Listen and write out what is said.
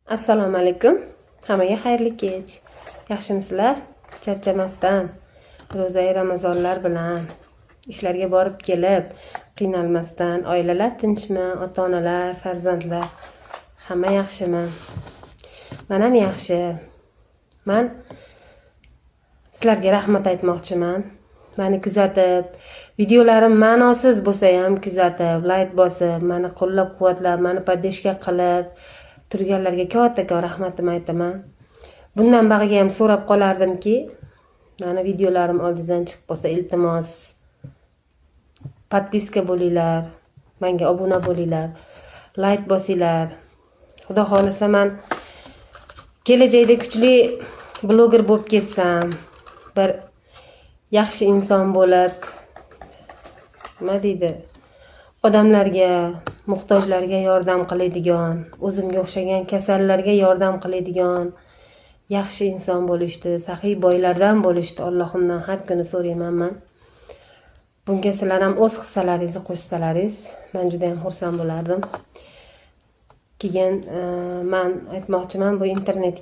Assalomu alaykum. Hammaga xayrli kech. Yaxshimisizlar? Charchamasdan, ro'za-i Ramazonlar bilan ishlarga borib kelib, qiynalmasdan, oilalar tinchmi, ota-onalar, farzandlar hamma yaxshimi? Men ham yaxshi. Men sizlarga rahmat aytmoqchiman. Meni kuzatib, videolarim ma'nosiz bo'lsa ham kuzatib, like bosib, meni qo'llab-quvvatlab, meni podдержка qilib turganlarga kattakon rahmatimni aytaman. Bundan bag'iga ham so'rab qolardimki, meni videolarim oldingizdan chiqib qolsa, iltimos podpiska bo'linglar, menga obuna bo'linglar, like bosinglar. Xudo xolisa men kelajakda kuchli bloger bo'lib ketsam, bir yaxshi inson bo'lib, nima deydi, odamlarga, muhtojlarga yordam qiladigan, o'zimga o'xshagan kasallarga yordam qiladigan yaxshi inson bo'lishdi, saxiy boylardan bo'lishdi. Allohimdan har kuni so'rayman men. Bunga sizlar ham o'z hissalaringizni qo'shsalaringiz, men juda ham xursand bo'lardim. Keyin men aytmoqchiman, bu internetga